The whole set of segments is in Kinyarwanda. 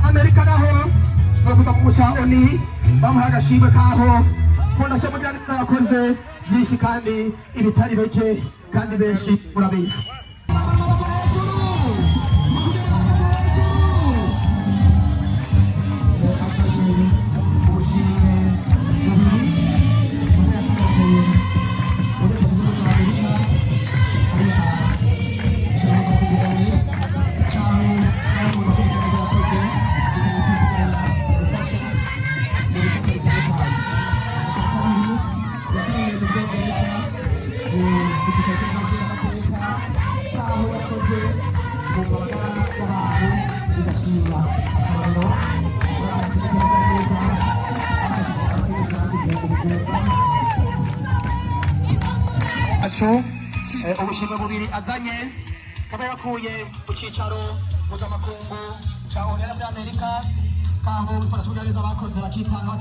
Amerika naho bavuga ku mushaoni bamuha agashimwe kaho fondasiyo mugiraneza yakoze byinshi kandi ibitari bike kandi benshi murabizi. Ubushimwe bubiri azanye kaba yakuye ku cicaro mpuzamakungu ca ONU y'Amerika kaho bifasha kugerageza abakoze bakitanga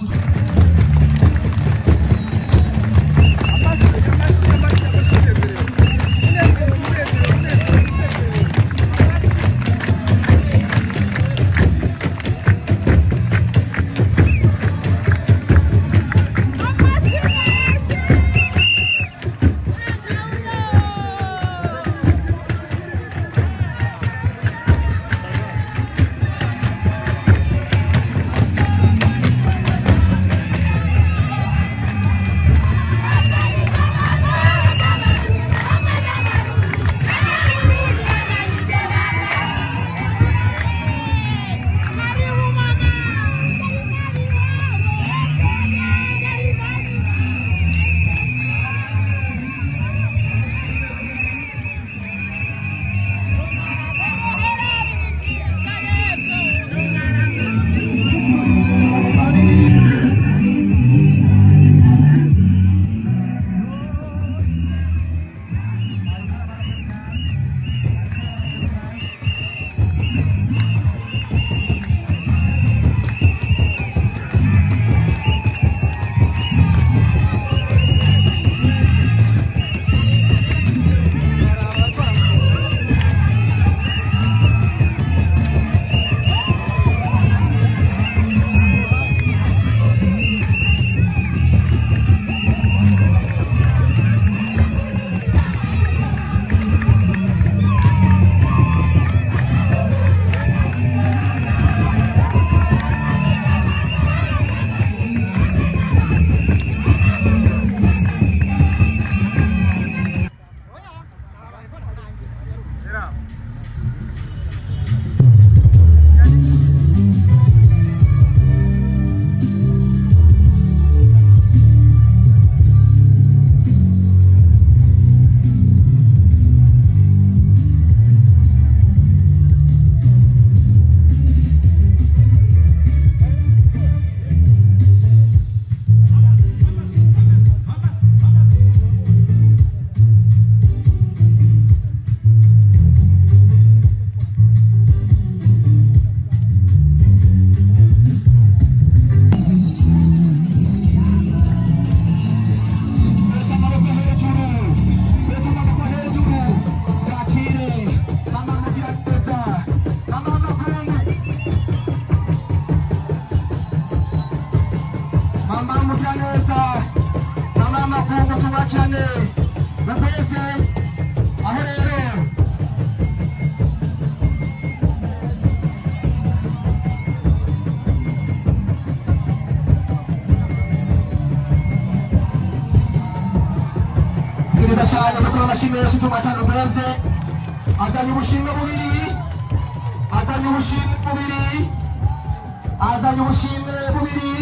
azanye ubushimwe bubiri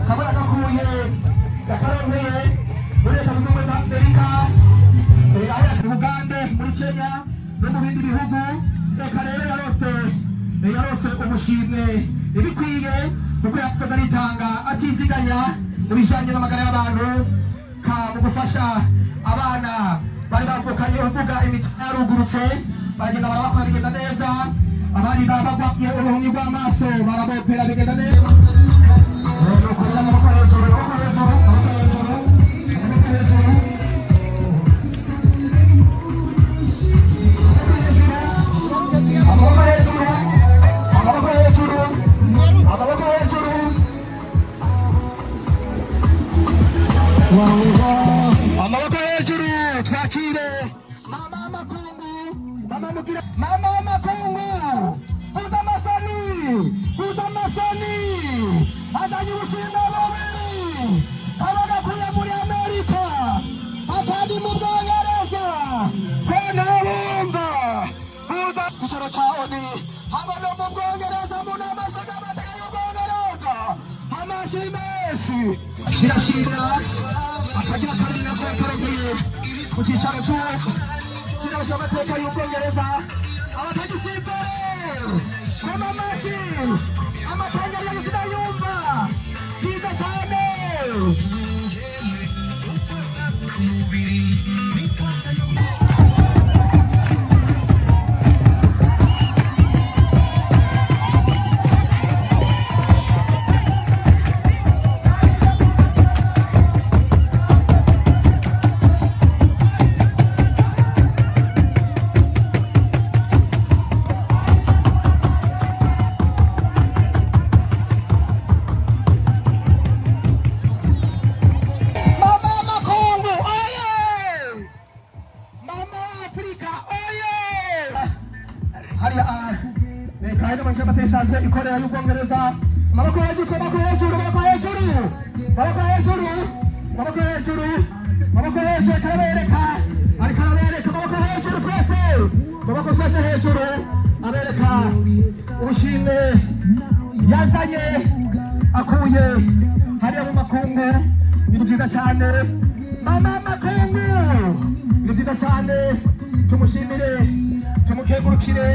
kabara gakuye gakaronkeye muri Leta Zunze Ubumwe za Amerika mu Bugande muri Kenya no mu bindi bihugu reka rero yarose ubushimwe ibikwiye kuko yakoze aritanga atiziganya ibijanye n'amagara y'abantu mu gufasha abana bari bavukanye uvuga imitima yarugurutse baragenda barabakora bigenda neza abandi babagwaye uruhumyi rw'amaso barabopera bigenda neza cyakarogeye ku cyicaro cy'inama y'amateka y'Ubwongereza. Abatagisimbere koma amashyi amapangaro yose ndayumva byiza cyane. Ikorera y'Ubwongereza amaboko hejuru amaboko hejuru amaboko hejuru amaboko hejuru amaboko hejuru amaboko hejuru karabereka ariko arabereka amaboko hejuru twese amaboko twese hejuru abereka ubushimwe yazanye akuye hariya mu makungu. Ni byiza cyane mama makungu, ni byiza cyane, tumushimire tumukengurukire.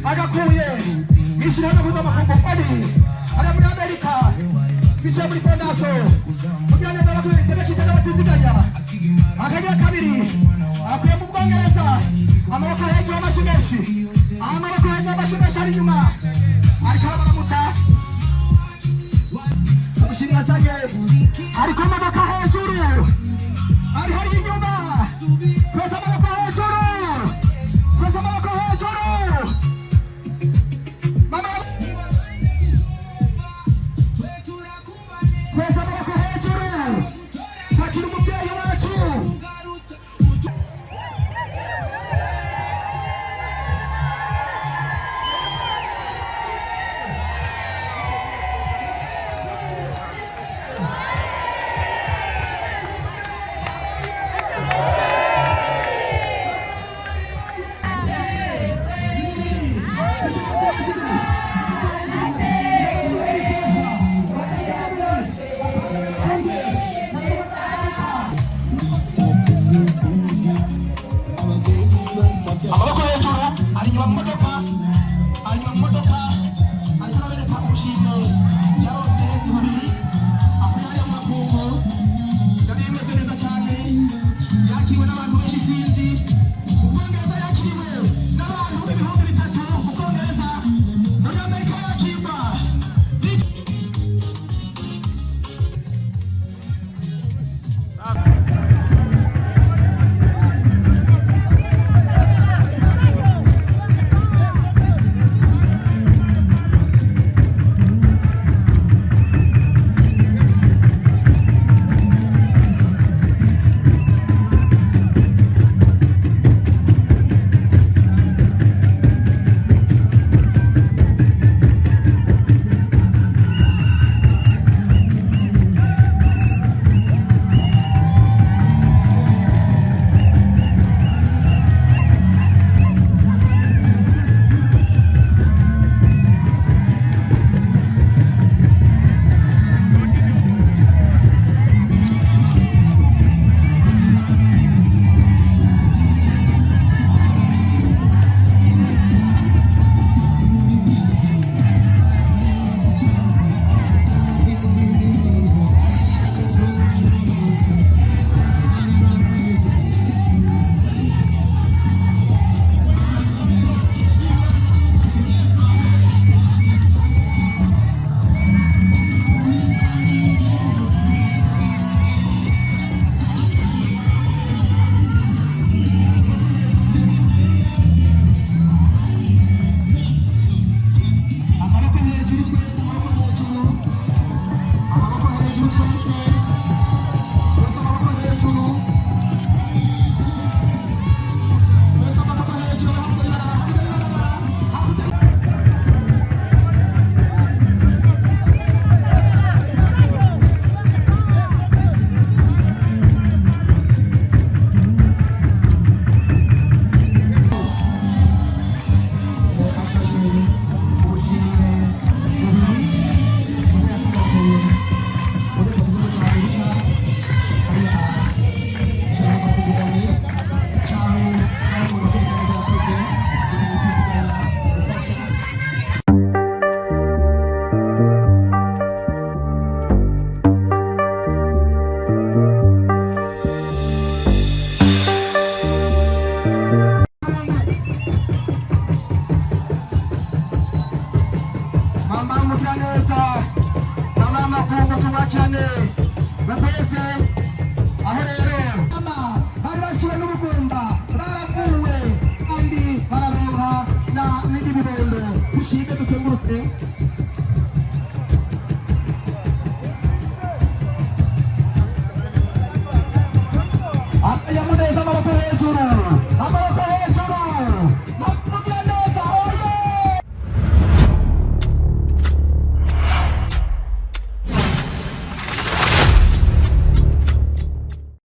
Agakuye ishyirahamwe mpuzamakungu ari muri Amerika bicaye muri fondasiyo kugira neza abakuye igitego kitega batiziganya. Akagira kabiri akuye mu Bwongereza amaboko hejuru y'amashyi menshi, amaboko hejuru y'amashyi menshi ari inyuma ariko arabaramutsa ubushimwe yazanye ari ku modoka hejuru ari hariya inyuma. Twese amaboko hejuru, twese amaboko hejuru. Amaboko hejuru ari inyuma mu modoka, ari inyuma mu modoka, ariko arabereka ubushimwe yarose umubiri akuye hariya mu makungu. Yari imeze neza cyane, yakiriwe n'abantu benshi sinzi. Ubwongereza yakiriwe n'abantu ibihumbi bitatu, Ubwongereza muri Amerika yakirwa. tubakirane mukwese